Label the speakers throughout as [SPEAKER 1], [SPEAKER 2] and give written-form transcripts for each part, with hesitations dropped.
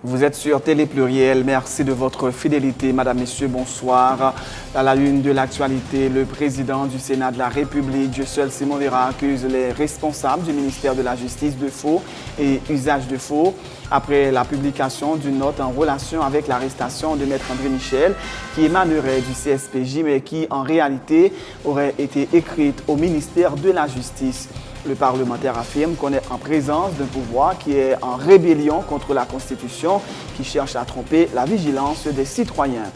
[SPEAKER 1] Vous êtes sur Télé Pluriel. Merci de votre fidélité, Madame, Messieurs, bonsoir. À la une de l'actualité, le président du Sénat de la République, Dieu seul Simon Vera, accuse les responsables du ministère de la Justice de faux et usage de faux après la publication d'une note en relation avec l'arrestation de Maître André Michel qui émanerait du CSPJ mais qui en réalité aurait été écrite au ministère de la Justice. Le parlementaire affirme qu'on est en présence d'un pouvoir qui est en rébellion contre la Constitution, qui cherche à tromper la vigilance des citoyens.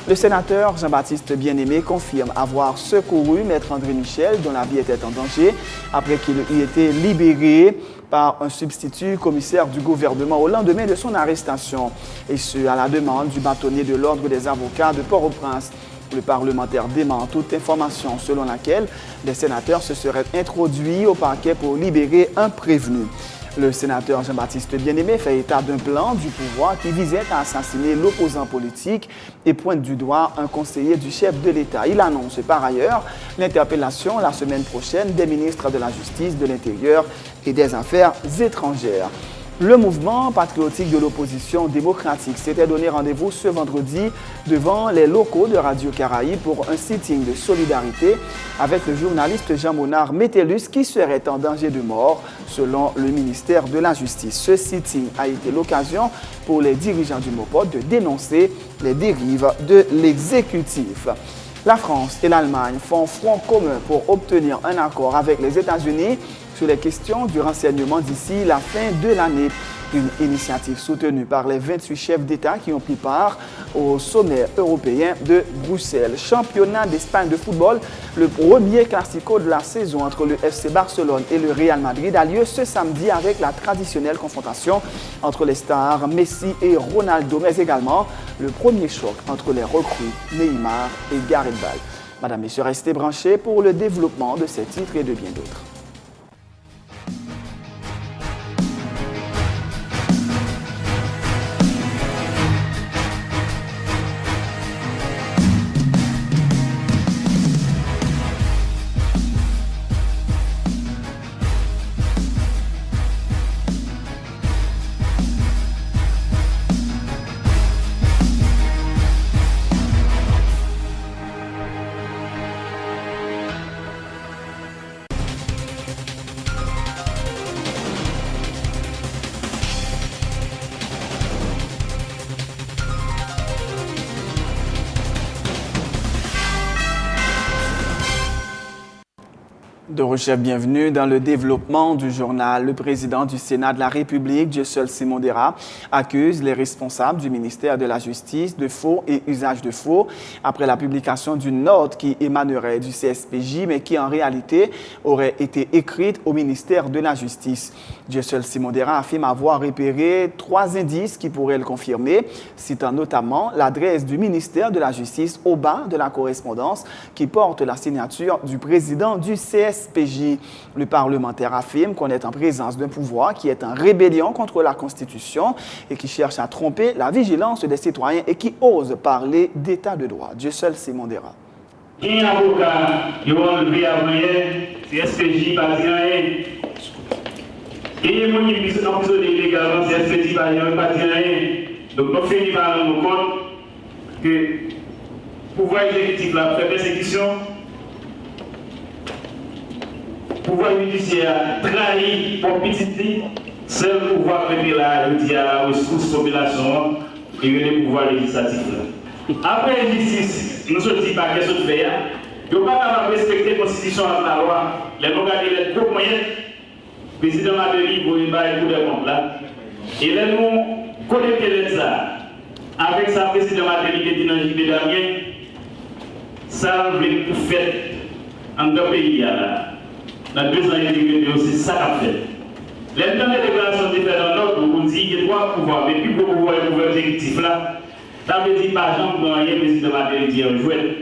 [SPEAKER 1] Le sénateur Jean-Baptiste Bien-Aimé confirme avoir secouru Maître André Michel, dont la vie était en danger, après qu'il ait été libéré par un substitut commissaire du gouvernement au lendemain de son arrestation, et ce, à la demande du bâtonnier de l'Ordre des avocats de Port-au-Prince. Le parlementaire dément toute information selon laquelle les sénateurs se seraient introduits au parquet pour libérer un prévenu. Le sénateur Jean-Baptiste Bien-Aimé fait état d'un plan du pouvoir qui visait à assassiner l'opposant politique et pointe du doigt un conseiller du chef de l'État. Il annonce par ailleurs l'interpellation la semaine prochaine des ministres de la Justice, de l'Intérieur et des Affaires étrangères. Le mouvement patriotique de l'opposition démocratique s'était donné rendez-vous ce vendredi devant les locaux de Radio Caraïbe pour un sitting de solidarité avec le journaliste Jean-Monard Métellus qui serait en danger de mort selon le ministère de la Justice. Ce sitting a été l'occasion pour les dirigeants du MOPOD de dénoncer les dérives de l'exécutif. La France et l'Allemagne font front commun pour obtenir un accord avec les États-Unis sur les questions du renseignement d'ici la fin de l'année. Une initiative soutenue par les 28 chefs d'État qui ont pris part au sommet européen de Bruxelles. Championnat d'Espagne de football, le premier classico de la saison entre le FC Barcelone et le Real Madrid a lieu ce samedi avec la traditionnelle confrontation entre les stars Messi et Ronaldo, mais également le premier choc entre les recrues Neymar et Gareth Bale. Madame, Messieurs, restez branchés pour le développement de ces titres et de bien d'autres. De recherche, bienvenue dans le développement du journal. Le président du Sénat de la République, Dieu seul Simon Vera, accuse les responsables du ministère de la Justice de faux et usage de faux après la publication d'une note qui émanerait du CSPJ mais qui en réalité aurait été écrite au ministère de la Justice. Dieu seul Simon Vera affirme avoir repéré 3 indices qui pourraient le confirmer, citant notamment l'adresse du ministère de la Justice au bas de la correspondance qui porte la signature du président du CSPJ. Le parlementaire affirme qu'on est en présence d'un pouvoir qui est en rébellion contre la Constitution et qui cherche à tromper la vigilance des citoyens et qui ose parler d'état de droit. Dieu seul Simon Vera.
[SPEAKER 2] Il y a un avocat qui a enlevé à CSPJ pas rien. Il y a des gens qui sont emprisonnés illégalement, CSPJ pas rien. Donc nous finissons par nous compte que le pouvoir exécutif a fait persécution. Le pouvoir judiciaire a trahi pour petit, seul pouvoir qui là, je dis à la ressource population et le pouvoir législatif. Après la justice, nous ne disons pas qu'est-ce que faire. Nous ne pouvons pas respecter la Constitution et la loi. Les gens qui ont les gros moyens, le président Madeli pour une baille pour des comptes là. Et les gens connectés ça avec sa président Madeli qui est dans le JB Damien, ça veut tout faire en deux pays là. Dans 2 ans et demi, c'est ça qu'a fait. Les temps de déclaration de fait dans l'ordre, on dit qu'il y a 3 pouvoirs, mais plus beaucoup de pouvoir exécutif là, ça veut dire par exemple que rien président Matéli dit en jouet.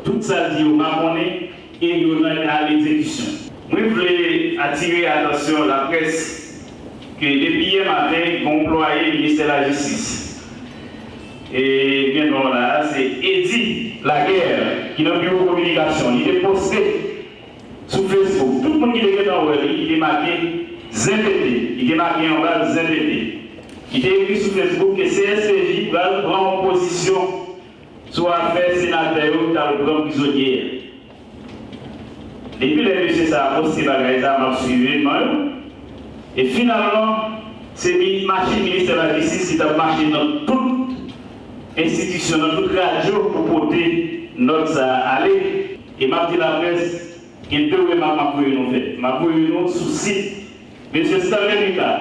[SPEAKER 2] Tout ça dit au Maroné et il y a à l'exécution. Moi, je voulais attirer l'attention de la presse que depuis hier matin, ils ont employé le ministère de la Justice. Et bien bon là, c'est Eddy Laguerre qui n'a plus de communication. Il est posté sur Facebook, tout le monde qui est dans le il est marqué ZPT, il est marqué en bas ZPT. qui a écrit sur Facebook que CSPJ va prendre position sur l'affaire sénateur dans le grand prisonnier. Depuis les messieurs, ça a posté bagaille, ça m'a suivi, et finalement, c'est une machine ministère de la Justice qui a marché dans toute institution, dans toute radio pour porter notre aller. Et m'a dit la presse, il y a deux éléments que nous fait. Ma nous sous site. Monsieur Stanley Ricard,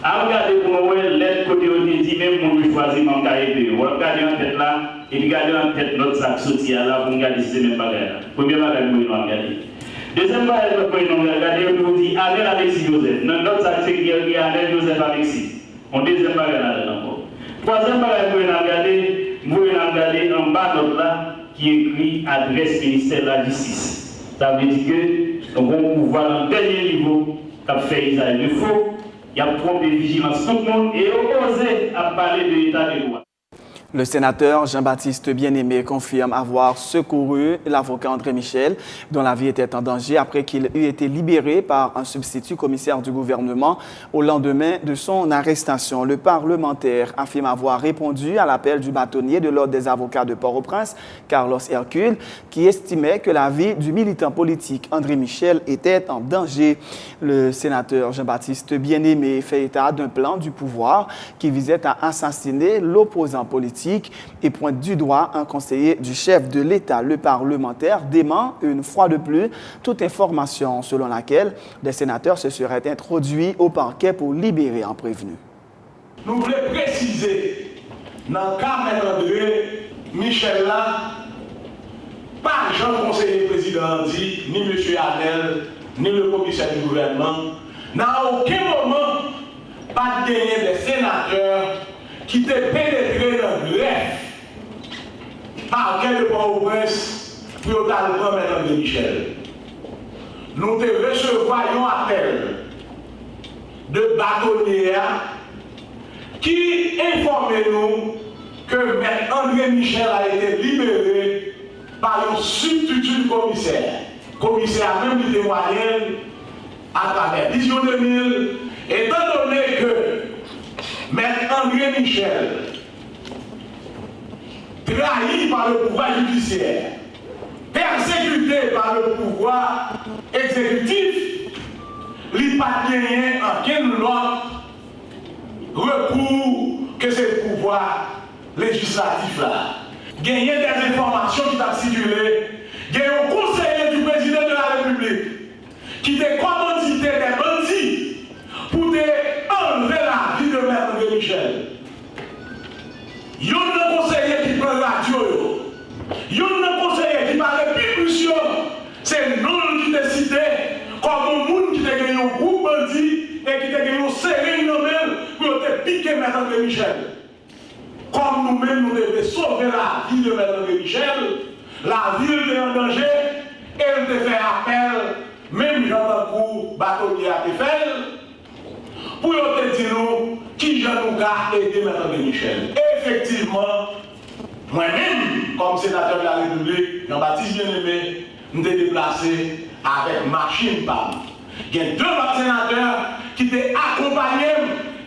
[SPEAKER 2] à regarder pour nous, l'aide côté on dit même mon lui choisir mon cahier. On regarde en tête là, et regarder en tête notre sac social là, pour regarder si c'est même bagarre. Premier bagage pour nous regarder. Deuxième bagage pour nous regarder, on nous dit allez Alexis Joseph. Notre sac c'est qui est allez Joseph Alexis. On deuxième bagage là encore. Troisième bagage pour nous regarder, vous regarder en bas notre là qui écrit adresse ministère de la Justice. Ça veut dire que nous allons pouvoir dans le dernier niveau qu'a fait Isaïe de faux, il y a trop de vigilance tout le monde et oser à parler de l'état de droit.
[SPEAKER 1] Le sénateur Jean-Baptiste Bien-Aimé confirme avoir secouru l'avocat André Michel, dont la vie était en danger après qu'il eût été libéré par un substitut commissaire du gouvernement au lendemain de son arrestation. Le parlementaire affirme avoir répondu à l'appel du bâtonnier de l'Ordre des avocats de Port-au-Prince, Carlos Hercule, qui estimait que la vie du militant politique André Michel était en danger. Le sénateur Jean-Baptiste Bien-Aimé fait état d'un plan du pouvoir qui visait à assassiner l'opposant politique et pointe du doigt un conseiller du chef de l'État. Le parlementaire dément une fois de plus toute information selon laquelle des sénateurs se seraient introduits au parquet pour libérer un prévenu.
[SPEAKER 3] Nous voulons préciser, dans le cas de André Michel là, pas Jean conseiller président dit, ni M. Adel, ni le commissaire du gouvernement, n'a aucun moment pas gagné des sénateurs qui étaient pénétrés dans le greffe par quel de Port-au-Prince pour totalement Mme Michel. Nous te recevoyons appel de bâtonniers qui informaient nous que M. André Michel a été libéré par un substitut commissaire. Le commissaire a même témoigné à travers Vision 2000, étant donné que M. André Michel, trahi par le pouvoir judiciaire, persécuté par le pouvoir exécutif, il n'a pas gagné aucun autre recours que ce pouvoir législatif là. Gagner des informations qui ont circulé, gagner un conseiller du président de la République qui a commandité des bandits pour enlever la vie de M. André Michel. Il y a un conseiller qui prend la radio, il y a un conseiller qui parle de pulsion, c'est nous qui t'ai cité comme un monde qui a gagné un groupe bandit et qui a gagné un série pour te piquer M. André Michel. Comme nous-mêmes, nous devons sauver la vie de M. André Michel, la ville est en danger, et nous devons faire appel, même Jean-Baptiste bâtonnier à fait, pour te dire qui Jean-Nous a aidé M. André Michel. Et effectivement, moi-même, comme sénateur de la République, Jean-Baptiste Bien-Aimé, nous sommes déplacés avec machine PAM. Il y a deux autres sénateurs qui t'ont accompagné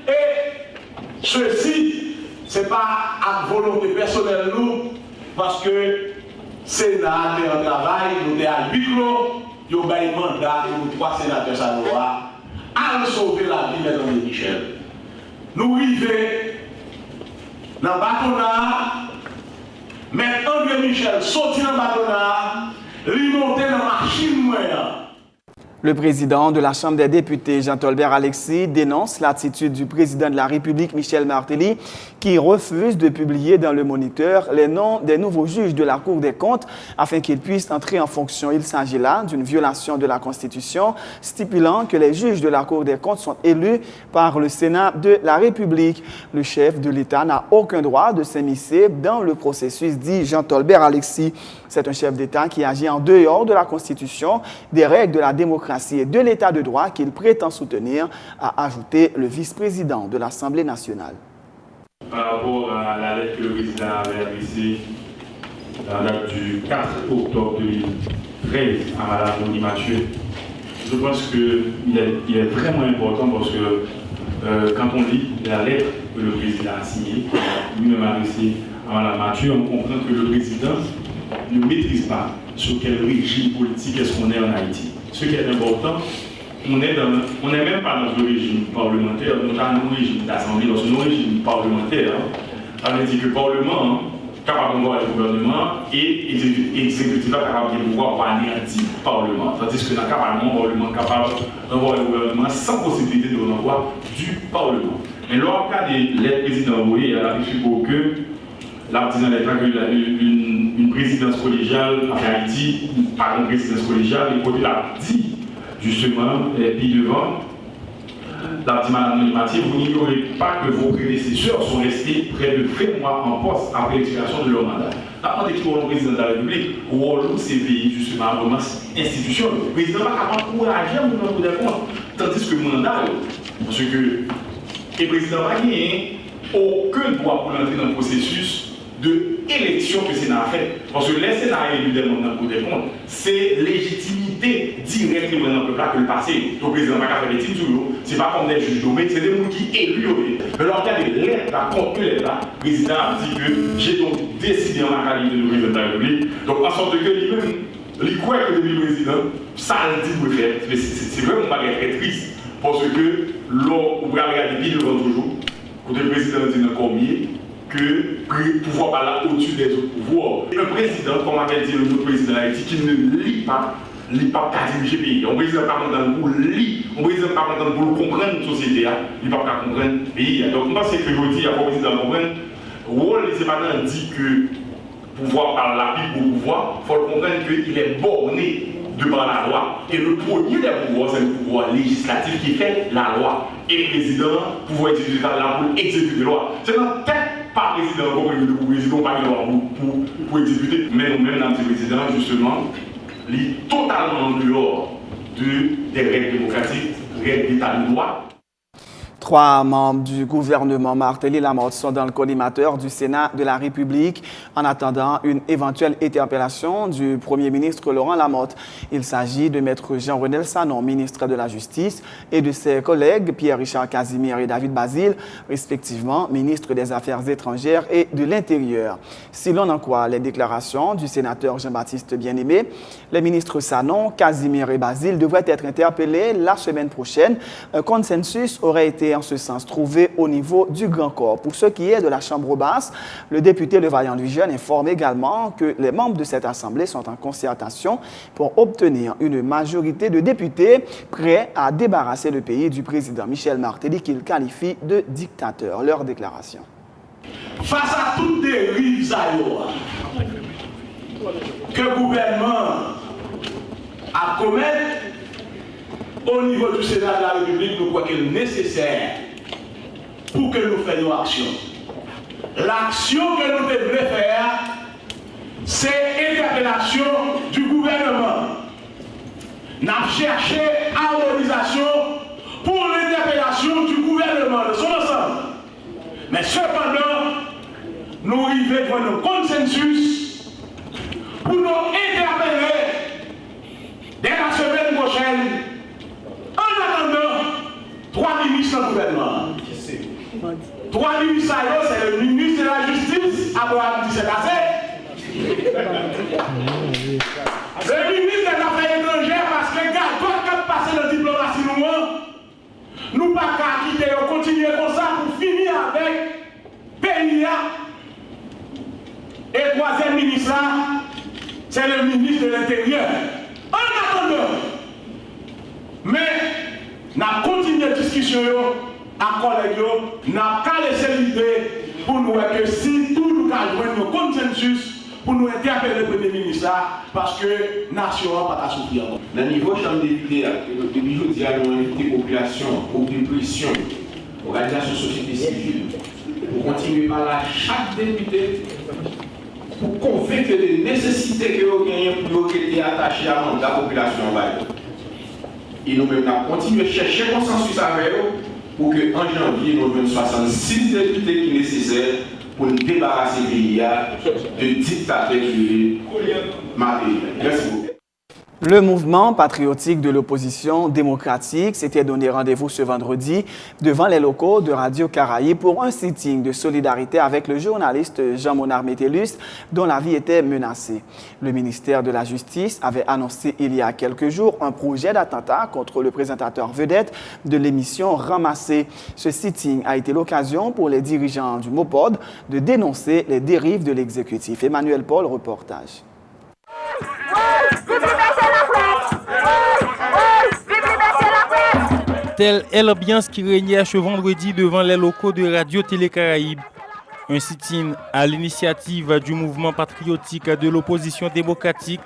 [SPEAKER 3] et ceci, ce n'est pas à volonté personnelle nous, parce que le Sénat est en travail, nous sommes à 8 clos, nous avons un mandat et nous 3 sénateurs sanois à sauver la vie de M. Michel. Nous arrivons dans le bâtonnat, M. André Michel sorti dans le bâtonnat, il monte dans la machine moyenne.
[SPEAKER 1] Le président de la Chambre des députés, Jean-Tolbert Alexis, dénonce l'attitude du président de la République, Michel Martelly, qui refuse de publier dans le Moniteur les noms des nouveaux juges de la Cour des comptes afin qu'ils puissent entrer en fonction. Il s'agit là d'une violation de la Constitution, stipulant que les juges de la Cour des comptes sont élus par le Sénat de la République. Le chef de l'État n'a aucun droit de s'immiscer dans le processus, dit Jean-Tolbert Alexis. C'est un chef d'État qui agit en dehors de la Constitution, des règles de la démocratie et de l'État de droit qu'il prétend soutenir, a ajouté le vice-président de l'Assemblée nationale.
[SPEAKER 4] Par rapport à la lettre que le président avait adressée la date du 4 octobre 2013 à Mme Moni Mathieu, je pense qu'il est vraiment important parce que quand on lit la lettre que le président a signée, lui-même adressée à Mme Mathieu, on comprend que le président ne maîtrise pas sur quel régime politique est-ce qu'on est en Haïti. Ce qui est important, on n'est même pas dans un régime parlementaire, on est dans un régime d'assemblée, dans un régime parlementaire. Ça veut dire que le Parlement capable de voir le gouvernement et l'exécutif capable de pouvoir pour anéantir le Parlement. Tandis que dans le Parlement capable d'envoyer le gouvernement sans possibilité de renvoi du Parlement. Mais lors cas des lettres président envoyées, il a fait pour que l'artisan l'État une présidence collégiale en Haïti, pas une présidence collégiale, et côté l'a dit justement, et puis devant, l'a dit Mme Mathieu, vous n'ignorez pas que vos prédécesseurs sont restés près de 20 mois en poste après l'expiration de leur mandat. La demandé qui est le président de la République, où on s'est veillé justement à vraiment institution. Le président va encourager à nous rendre compte, tandis que le mandat, parce que le président va gagner aucun droit pour entrer dans le processus de élection que le Sénat a fait. Parce que les Sénats élus des membres dans le compte, c'est légitimité directe dans le peuple que le passé. Le président n'a pas fait des titres, ce n'est pas comme des juges nommés, c'est des gens qui élus. Mais lors de l'État, contre l'État, le président a dit que j'ai donc décidé en ma qualité de président de la République. Donc en sorte que lui-même, il croit que le président, ça le dit de faire. C'est vraiment très triste. Parce que l'on va regarder qui devant toujours, quand le président dit encore mieux, que le pouvoir par là au-dessus des autres pouvoirs. Un président, comme avait dit le nouveau président d'Haïti, qui ne lit pas qu'à diriger le pays. Un président pas content pour lire, un président pas content pour comprendre la société, il ne peut pas comprendre le pays. Donc, je pense que je dis à le président comprendre, le rôle de Sénat dit que pouvoir par la vie pour pouvoir, il faut comprendre qu'il est borné devant la loi. Et le premier des pouvoirs, c'est le pouvoir législatif qui fait la loi. Et le président, pouvoir exécuter la loi pour exécuter la loi. C'est dans tête pas président, le président, pas la loi pour exécuter. Mais nous-mêmes, dans le président, justement, il est totalement en dehors des règles démocratiques, règles d'état de droit.
[SPEAKER 1] 3 membres du gouvernement Martelly Lamotte sont dans le collimateur du Sénat de la République en attendant une éventuelle interpellation du Premier ministre Laurent Lamotte. Il s'agit de Maître Jean-Renel Sanon, ministre de la Justice, et de ses collègues Pierre-Richard Casimir et David Basile, respectivement ministres des Affaires étrangères et de l'Intérieur. Si l'on en croit les déclarations du sénateur Jean-Baptiste Bien-Aimé, les ministres Sanon, Casimir et Basile devraient être interpellés la semaine prochaine. Un consensus aurait été en ce sens trouvé au niveau du Grand Corps. Pour ce qui est de la Chambre basse, le député Le Vaillant-Louis-Jeune informe également que les membres de cette Assemblée sont en concertation pour obtenir une majorité de députés prêts à débarrasser le pays du président Michel Martelly qu'il qualifie de dictateur. Leur déclaration.
[SPEAKER 3] Face à toutes les dérives que le gouvernement a commettre, au niveau du Sénat de la République, nous croyons qu'il est nécessaire pour que nous fassions action. L'action que nous devons faire, c'est l'interpellation du gouvernement. Nous avons cherché harmonisation pour l'interpellation du gouvernement de son ensemble. Mais cependant, nous arrivons devant un consensus pour nous interpeller dès la semaine prochaine. En attendant, 3 ministres du gouvernement. 3 ministres, c'est le ministre de la Justice, Abraham Dissé-Cassé. Le ministre des Affaires étrangères, parce que quand passer dans la diplomatie, nous ne pas quitter, on continue comme ça pour finir avec PIA. Et le 3e ministre là, c'est le ministre de l'Intérieur. En attendant, mais nous continuons la discussion à collègues, nous avons laissé l'idée pour nous que si tout nous avons un consensus pour nous interpeller le Premier ministre parce que la nation n'a pas à souffrir.
[SPEAKER 5] Dans le niveau de la Chambre des députés, depuis aujourd'hui, nous avons invité la population, aucune pression, organisation de la société civile, pour continuer par là chaque député pour convaincre les nécessités que vous gagnez pour être attachés à la population. Et nous-mêmes, nous avons continué à chercher consensus avec eux pour qu'en janvier, nous ayons 66 députés qui sont nécessaires pour nous débarrasser du pays de dictateurs qui sont Martelly. Merci beaucoup.
[SPEAKER 1] Le mouvement patriotique de l'opposition démocratique s'était donné rendez-vous ce vendredi devant les locaux de Radio Caraïbe pour un sitting de solidarité avec le journaliste Jean-Monard Metellus dont la vie était menacée. Le ministère de la Justice avait annoncé il y a quelques jours un projet d'attentat contre le présentateur vedette de l'émission Ramassé. Ce sitting a été l'occasion pour les dirigeants du MOPOD de dénoncer les dérives de l'exécutif. Emmanuel Paul, reportage.
[SPEAKER 6] Telle est l'ambiance qui régnait ce vendredi devant les locaux de Radio Télé Caraïbe. Un sit-in à l'initiative du mouvement patriotique de l'opposition démocratique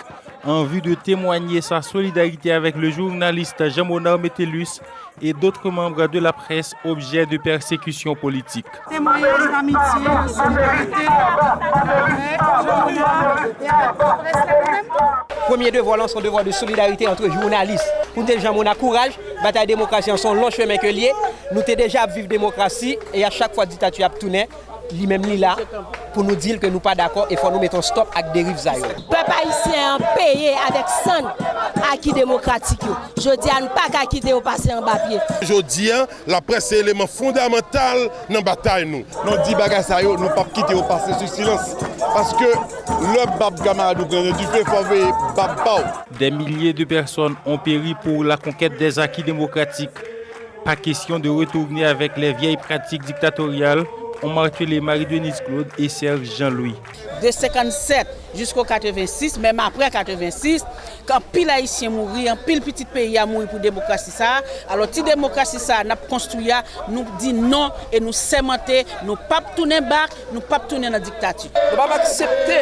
[SPEAKER 6] en vue de témoigner sa solidarité avec le journaliste Jean-Monard Metellus et d'autres membres de la presse objets de persécution politique.
[SPEAKER 7] Témoignage d'amitié, de solidarité
[SPEAKER 8] Premier devoir, son devoir de solidarité entre journalistes. Pour des gens, on a courage, bataille démocratie en son long chemin que lié. Nous t'es déjà vivre démocratie et à chaque fois dictature a tourné. Lui-même là pour nous dire que nous pas d'accord et faut nous mettre un stop à dérive ça.
[SPEAKER 9] Peuple haïtien payé avec sang acquis démocratique. Je dis à ne pas qu'à quitter au passé en bas pied.
[SPEAKER 10] Je dis la presse est l'élément fondamental dans la bataille nous. Nous dit bagaille ça nous pas quitter au passé sur silence parce que le bab camarade nous prend du fait faut bab.
[SPEAKER 6] Des milliers de personnes ont péri pour la conquête des acquis démocratiques. Pas question de retourner avec les vieilles pratiques dictatoriales. On martelé Marie-Denise Claude et Serge Jean-Louis.
[SPEAKER 7] De 57 jusqu'au 86, même après 86, quand pile haïtien mourit, un pile petit pays a mouru pour démocratie ça. Alors si démocratie ça n'a construit, nous dit non et nous sémenter, nous pas tourner back, nous pas tourner dans la dictature.
[SPEAKER 8] Nous pas accepter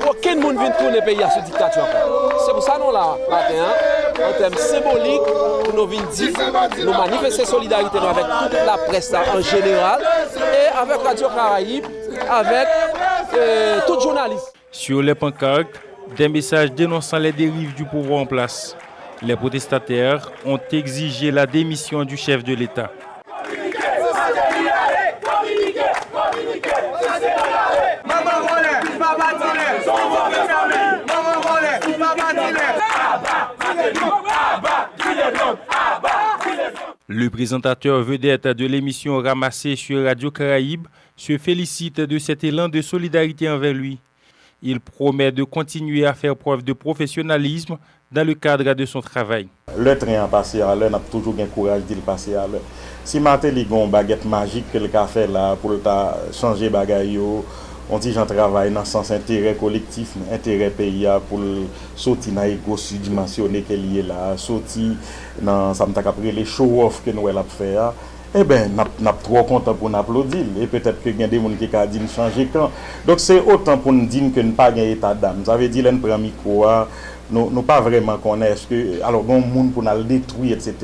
[SPEAKER 8] aucun monde vienne tourner pays à cette dictature. C'est pour ça nous là matin en termes symboliques pour nous venir dire nous manifester solidarité avec toute la presse en général et avec Radio Caraïbe, avec tout journaliste.
[SPEAKER 6] Sur les pancartes, des messages dénonçant les dérives du pouvoir en place. Les protestataires ont exigé la démission du chef de l'État. Le présentateur vedette de l'émission Ramassé sur Radio Caraïbe se félicite de cet élan de solidarité envers lui. Il promet de continuer à faire preuve de professionnalisme dans le cadre de son travail.
[SPEAKER 10] Le train a passé à l'heure, on a toujours le courage de le passer à l'heure. Si matin il y a une baguette magique que le café là pour changer bagaille, on dit j'en travaille dans le sens intérêt collectif, intérêt pays pour sortir dans l'égo surdimensionné qu'il est là, sortir dans ça me après les show off que nous allons faire. Eh bien, nous sommes trop contents pour nous applaudir. Et peut-être qu'il y a des gens qui ont dit nous changer quand. Donc c'est autant pour nous dire que nous n'avons pas état d'âme. Ça veut dire que nous prenons micro, nous pas vraiment connaître que alors bon monde pour nous le détruire, etc.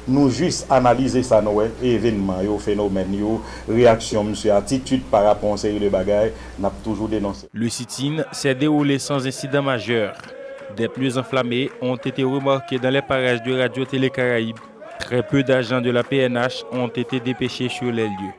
[SPEAKER 10] Nous juste analyser ça nos événements, phénomènes, réaction, monsieur, attitude par rapport à une série de bagailles, nous avons toujours dénoncé.
[SPEAKER 6] Le sit-in s'est déroulé sans incident majeur. Des pneus enflammés ont été remarqués dans les parages de Radio Télé Caraïbe. Très peu d'agents de la PNH ont été dépêchés sur les lieux.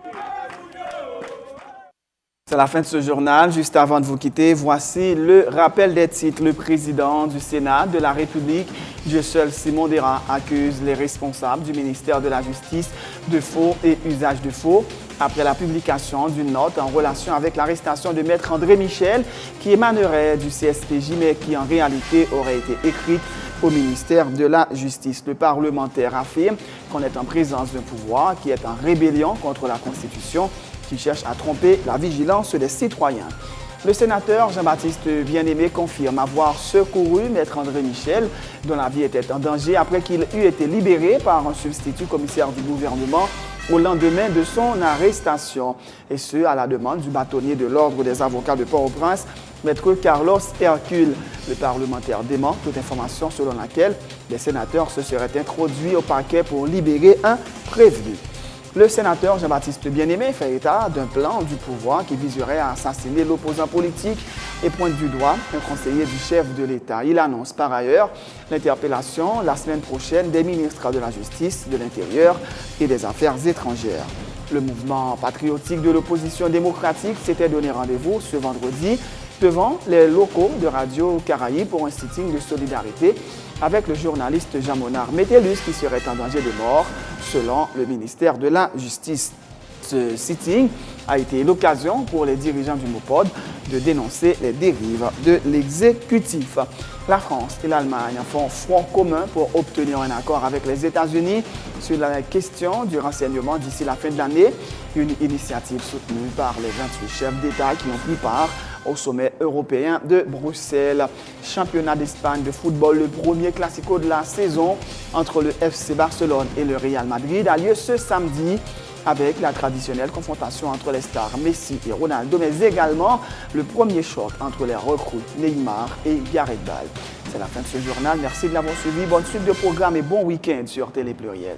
[SPEAKER 1] C'est la fin de ce journal. Juste avant de vous quitter, voici le rappel des titres. Le président du Sénat de la République, Dieu seul Simon Dera, accuse les responsables du ministère de la Justice de faux et usage de faux après la publication d'une note en relation avec l'arrestation de Maître André Michel qui émanerait du CSPJ mais qui en réalité aurait été écrite au ministère de la Justice. Le parlementaire affirme qu'on est en présence d'un pouvoir qui est en rébellion contre la Constitution, qui cherche à tromper la vigilance des citoyens. Le sénateur Jean-Baptiste Bien-Aimé confirme avoir secouru Maître André Michel, dont la vie était en danger après qu'il eût été libéré par un substitut commissaire du gouvernement au lendemain de son arrestation. Et ce, à la demande du bâtonnier de l'Ordre des avocats de Port-au-Prince, Maître Carlos Hercule. Le parlementaire dément toute information selon laquelle les sénateurs se seraient introduits au parquet pour libérer un prévenu. Le sénateur Jean-Baptiste Bien-Aimé fait état d'un plan du pouvoir qui viserait à assassiner l'opposant politique et pointe du doigt un conseiller du chef de l'État. Il annonce par ailleurs l'interpellation la semaine prochaine des ministres de la Justice, de l'Intérieur et des Affaires étrangères. Le mouvement patriotique de l'opposition démocratique s'était donné rendez-vous ce vendredi devant les locaux de Radio Caraïbe pour un sitting de solidarité avec le journaliste Jean-Monard Métellus qui serait en danger de mort selon le ministère de la Justice. Ce sitting a été l'occasion pour les dirigeants du MOPOD de dénoncer les dérives de l'exécutif. La France et l'Allemagne font front commun pour obtenir un accord avec les États-Unis sur la question du renseignement d'ici la fin de l'année. Une initiative soutenue par les 28 chefs d'État qui ont pris part au sommet européen de Bruxelles. Championnat d'Espagne de football, le premier classico de la saison entre le FC Barcelone et le Real Madrid a lieu ce samedi avec la traditionnelle confrontation entre les stars Messi et Ronaldo, mais également le premier choc entre les recrues Neymar et Gareth Bale. C'est la fin de ce journal. Merci de l'avoir suivi. Bonne suite de programme et bon week-end sur Télé Pluriel.